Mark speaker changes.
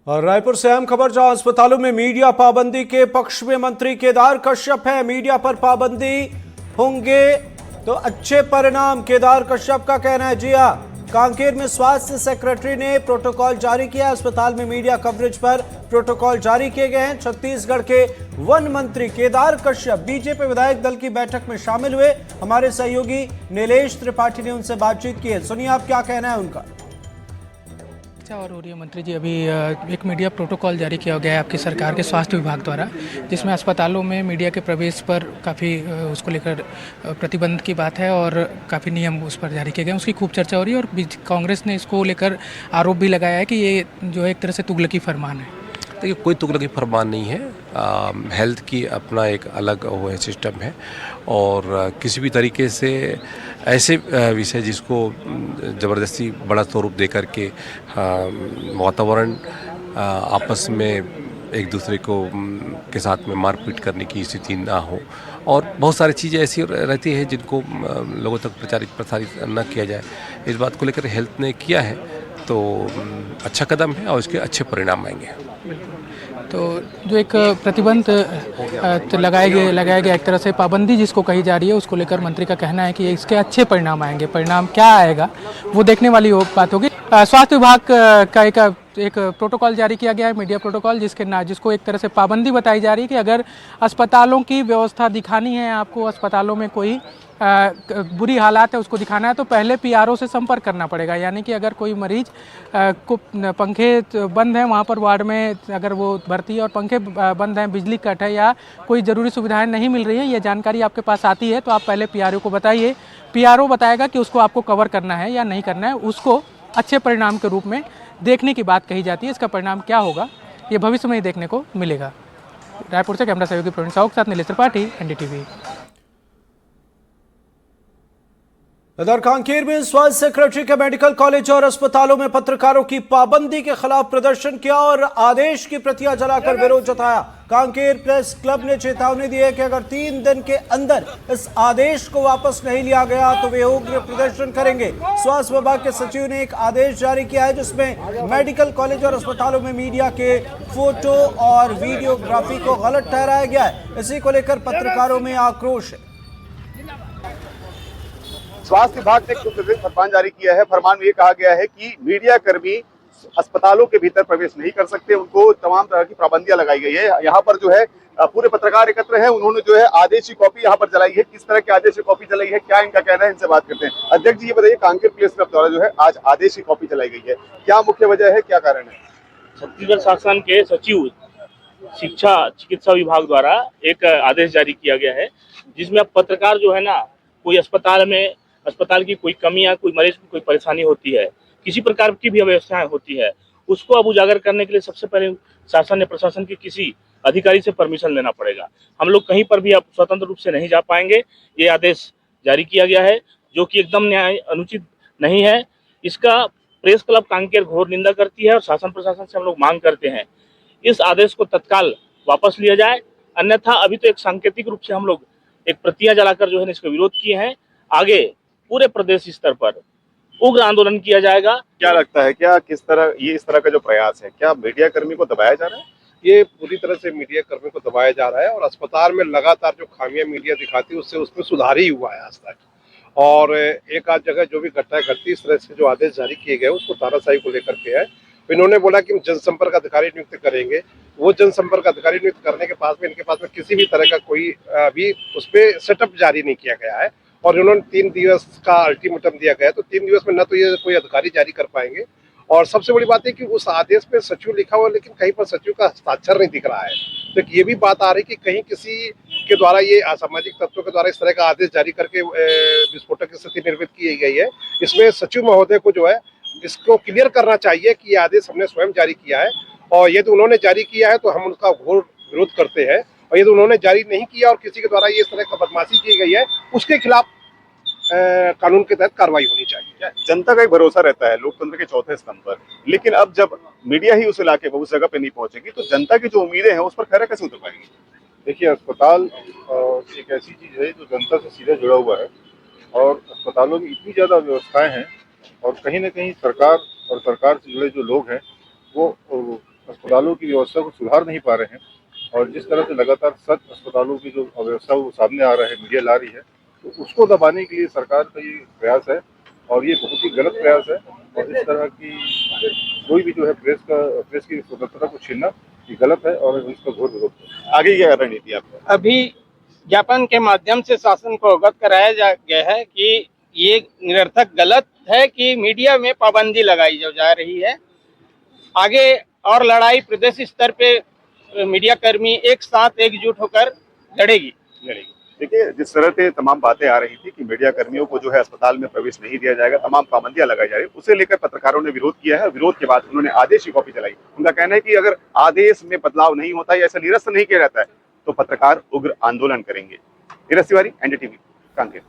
Speaker 1: और रायपुर से अहम खबर, जहां अस्पतालों में मीडिया पाबंदी के पक्ष में मंत्री केदार कश्यप है। मीडिया पर पाबंदी होंगे तो अच्छे परिणाम, केदार कश्यप का कहना है। जी हां, कांकेर में स्वास्थ्य सेक्रेटरी ने प्रोटोकॉल जारी किया। अस्पताल में मीडिया कवरेज पर प्रोटोकॉल जारी किए गए हैं। छत्तीसगढ़ के वन मंत्री केदार कश्यप बीजेपी विधायक दल की बैठक में शामिल हुए। हमारे सहयोगी नीलेश त्रिपाठी ने उनसे बातचीत की है। सुनिए आप क्या कहना है उनका।
Speaker 2: और हो रही है मंत्री जी, अभी एक मीडिया प्रोटोकॉल जारी किया गया है आपकी सरकार के स्वास्थ्य विभाग द्वारा, जिसमें अस्पतालों में मीडिया के प्रवेश पर काफ़ी उसको लेकर प्रतिबंध की बात है और काफ़ी नियम उस पर जारी किए गए हैं। उसकी खूब चर्चा हो रही है और कांग्रेस ने इसको लेकर आरोप भी लगाया है कि ये जो है एक तरह से तुगलकी फरमान है।
Speaker 3: देखिए, कोई तुगलकी फरमान नहीं है। हेल्थ की अपना एक अलग वो है, सिस्टम है, और किसी भी तरीके से ऐसे विषय जिसको ज़बरदस्ती बड़ा स्वरूप दे करके वातावरण आपस में एक दूसरे को के साथ में मारपीट करने की स्थिति ना हो, और बहुत सारी चीज़ें ऐसी रहती है जिनको लोगों तक प्रसारित न किया जाए। इस बात को लेकर हेल्थ ने किया है तो अच्छा कदम है और इसके अच्छे परिणाम आएंगे।
Speaker 2: तो जो एक प्रतिबंध लगाया गया एक तरह से पाबंदी जिसको कही जा रही है, उसको लेकर मंत्री का कहना है कि इसके अच्छे परिणाम आएंगे। परिणाम क्या आएगा वो देखने वाली बात होगी। स्वास्थ्य विभाग का एक प्रोटोकॉल जारी किया गया है, मीडिया प्रोटोकॉल, जिसको एक तरह से पाबंदी बताई जा रही है कि अगर अस्पतालों की व्यवस्था दिखानी है, आपको अस्पतालों में कोई बुरी हालात है उसको दिखाना है, तो पहले पीआरओ से संपर्क करना पड़ेगा। यानी कि अगर कोई मरीज को पंखे बंद हैं वहाँ पर वार्ड में, अगर वो भर्ती है और पंखे बंद हैं, बिजली कट है या कोई ज़रूरी सुविधाएं नहीं मिल रही है, ये जानकारी आपके पास आती है तो आप पहले पीआरओ को बताइए। पीआरओ बताएगा कि उसको आपको कवर करना है या नहीं करना है। उसको अच्छे परिणाम के रूप में देखने की बात कही जाती है। इसका परिणाम क्या होगा ये भविष्य में ही देखने को मिलेगा। रायपुर से कैमरा सहयोगी प्रवीण साहू के साथ नीलेश त्रिपाठी, एनडीटीवी।
Speaker 1: इधर कांकेर में स्वास्थ्य सेक्रेटरी के मेडिकल कॉलेज और अस्पतालों में पत्रकारों की पाबंदी के खिलाफ प्रदर्शन किया और आदेश की प्रतियां जलाकर विरोध जताया। कांकेर प्रेस क्लब ने चेतावनी दी है कि अगर 3 दिन के अंदर इस आदेश को वापस नहीं लिया गया तो वे उग्र प्रदर्शन करेंगे। स्वास्थ्य विभाग के सचिव ने एक आदेश जारी किया है जिसमें मेडिकल कॉलेज और अस्पतालों में मीडिया के फोटो और वीडियोग्राफी को गलत ठहराया गया है। इसी को लेकर पत्रकारों में आक्रोश है।
Speaker 4: स्वास्थ्य विभाग ने एक फरमान जारी किया है। फरमान में ये कहा गया है कि मीडिया कर्मी अस्पतालों के भीतर प्रवेश नहीं कर सकते, उनको तमाम तरह की पाबंदियां लगाई गई है। यहाँ पर जो है पूरे पत्रकार एकत्र हैं, उन्होंने जो है आदेश की कॉपी यहाँ पर जलाई है। किस तरह के आदेश की कॉपी जलाई है, क्या इनका कहना है, इनसे बात करते हैं। अध्यक्ष जी, ये बताइए, कांकेर प्रेस क्लब द्वारा जो है आज आदेश की कॉपी जलाई गई है, क्या मुख्य वजह है, क्या कारण है?
Speaker 5: छत्तीसगढ़ शासन के सचिव शिक्षा चिकित्सा विभाग द्वारा एक आदेश जारी किया गया है, जिसमें अब पत्रकार जो है ना, कोई अस्पताल की कोई कमियां, कोई मरीज को कोई परेशानी होती है, किसी प्रकार की भी अव्यवस्थाएं होती है, उसको अब उजागर करने के लिए सबसे पहले शासन ने प्रशासन के किसी अधिकारी से परमिशन लेना पड़ेगा। हम लोग कहीं पर भी अब स्वतंत्र रूप से नहीं जा पाएंगे। ये आदेश जारी किया गया है जो कि एकदम न्याय अनुचित नहीं है। इसका प्रेस क्लब कांकेर घोर निंदा करती है और शासन प्रशासन से हम लोग मांग करते हैं इस आदेश को तत्काल वापस लिया जाए। अन्यथा अभी तो एक सांकेतिक रूप से हम लोग एक प्रतियां जलाकर जो है इसका विरोध किए हैं। आगे पूरे प्रदेश स्तर पर उग्र आंदोलन किया जाएगा।
Speaker 4: क्या लगता है, क्या किस तरह ये इस तरह का जो प्रयास है, क्या मीडिया कर्मी को दबाया जा रहा है?
Speaker 6: ये पूरी तरह से मीडिया कर्मी को दबाया जा रहा है और अस्पताल में लगातार जो खामियां मीडिया दिखाती है उससे उसमें सुधार ही हुआ है आज तक। और एक आध जगह जो भी घटनाएं घटती, इस तरह से जो आदेश जारी किए गए उसको तानाशाही को लेकर के है। इन्होंने बोला कि हम जनसंपर्क अधिकारी नियुक्त करेंगे। वो जनसंपर्क अधिकारी नियुक्त करने के पास में इनके पास में किसी भी तरह का कोई अभी उस पर सेटअप जारी नहीं किया गया है और इन्होंने 3 दिवस का अल्टीमेटम दिया गया है। तो 3 दिवस में न तो ये कोई अधिकारी जारी कर पाएंगे, और सबसे बड़ी बात है कि उस आदेश में सचिव लिखा हुआ लेकिन कहीं पर सचिव का हस्ताक्षर नहीं दिख रहा है। तो ये भी बात आ रही कि कहीं किसी के द्वारा ये असामाजिक तत्वों के द्वारा इस तरह का आदेश जारी करके विस्फोटक की स्थिति निर्मित की गई है। इसमें सचिव महोदय को जो है इसको क्लियर करना चाहिए कि ये आदेश हमने स्वयं जारी किया है, और यदि उन्होंने जारी किया है तो हम उनका घोर विरोध करते हैं, और यदि उन्होंने जारी नहीं किया और किसी के द्वारा ये इस तरह का बदमाशी की गई है उसके खिलाफ कानून के तहत कार्रवाई होनी चाहिए।
Speaker 4: जनता का एक भरोसा रहता है लोकतंत्र के चौथे स्तंभ पर, लेकिन अब जब मीडिया ही उस इलाके पर, उस जगह पे नहीं पहुंचेगी तो जनता की जो उम्मीदें हैं उस पर खरा कैसे उतर पाएगी?
Speaker 6: देखिए, अस्पताल एक ऐसी चीज है जो जनता से सीधे जुड़ा हुआ है, और अस्पतालों में इतनी ज्यादा व्यवस्थाएं हैं और कहीं ना कहीं सरकार और सरकार से जुड़े जो लोग हैं वो
Speaker 7: अस्पतालों की व्यवस्था को सुधार नहीं पा रहे हैं और जिस तरह से लगातार सख्त अस्पतालों की जो अव्यवस्था वो सामने आ रहा है, मीडिया ला रही है, तो उसको दबाने के लिए सरकार का ये प्रयास है और ये बहुत ही गलत प्रयास है। और इस तरह की कोई भी जो है प्रेस की स्वतंत्रता को छीनना ये गलत है और इसका घोर विरोध है।
Speaker 4: आगे क्या रणनीति आपकी?
Speaker 8: अभी ज्ञापन के माध्यम से शासन को अवगत कराया गया है कि ये निरर्थक गलत है कि मीडिया में पाबंदी लगाई जा रही है। आगे और लड़ाई प्रदेश स्तर पे मीडिया कर्मी एक साथ एकजुट होकर लड़ेगी।
Speaker 4: देखिए, जिस तरह से तमाम बातें आ रही थी कि मीडिया कर्मियों को जो है अस्पताल में प्रवेश नहीं दिया जाएगा, तमाम पाबंदियां लगाई जा रही, उसे लेकर पत्रकारों ने विरोध किया है। विरोध के बाद उन्होंने आदेश की कॉपी चलाई। उनका कहना है कि अगर आदेश में बदलाव नहीं होता या ऐसा निरस्त नहीं किया जाता है तो पत्रकार उग्र आंदोलन करेंगे। नीरज तिवारी, एनडीटीवी, कांकेर।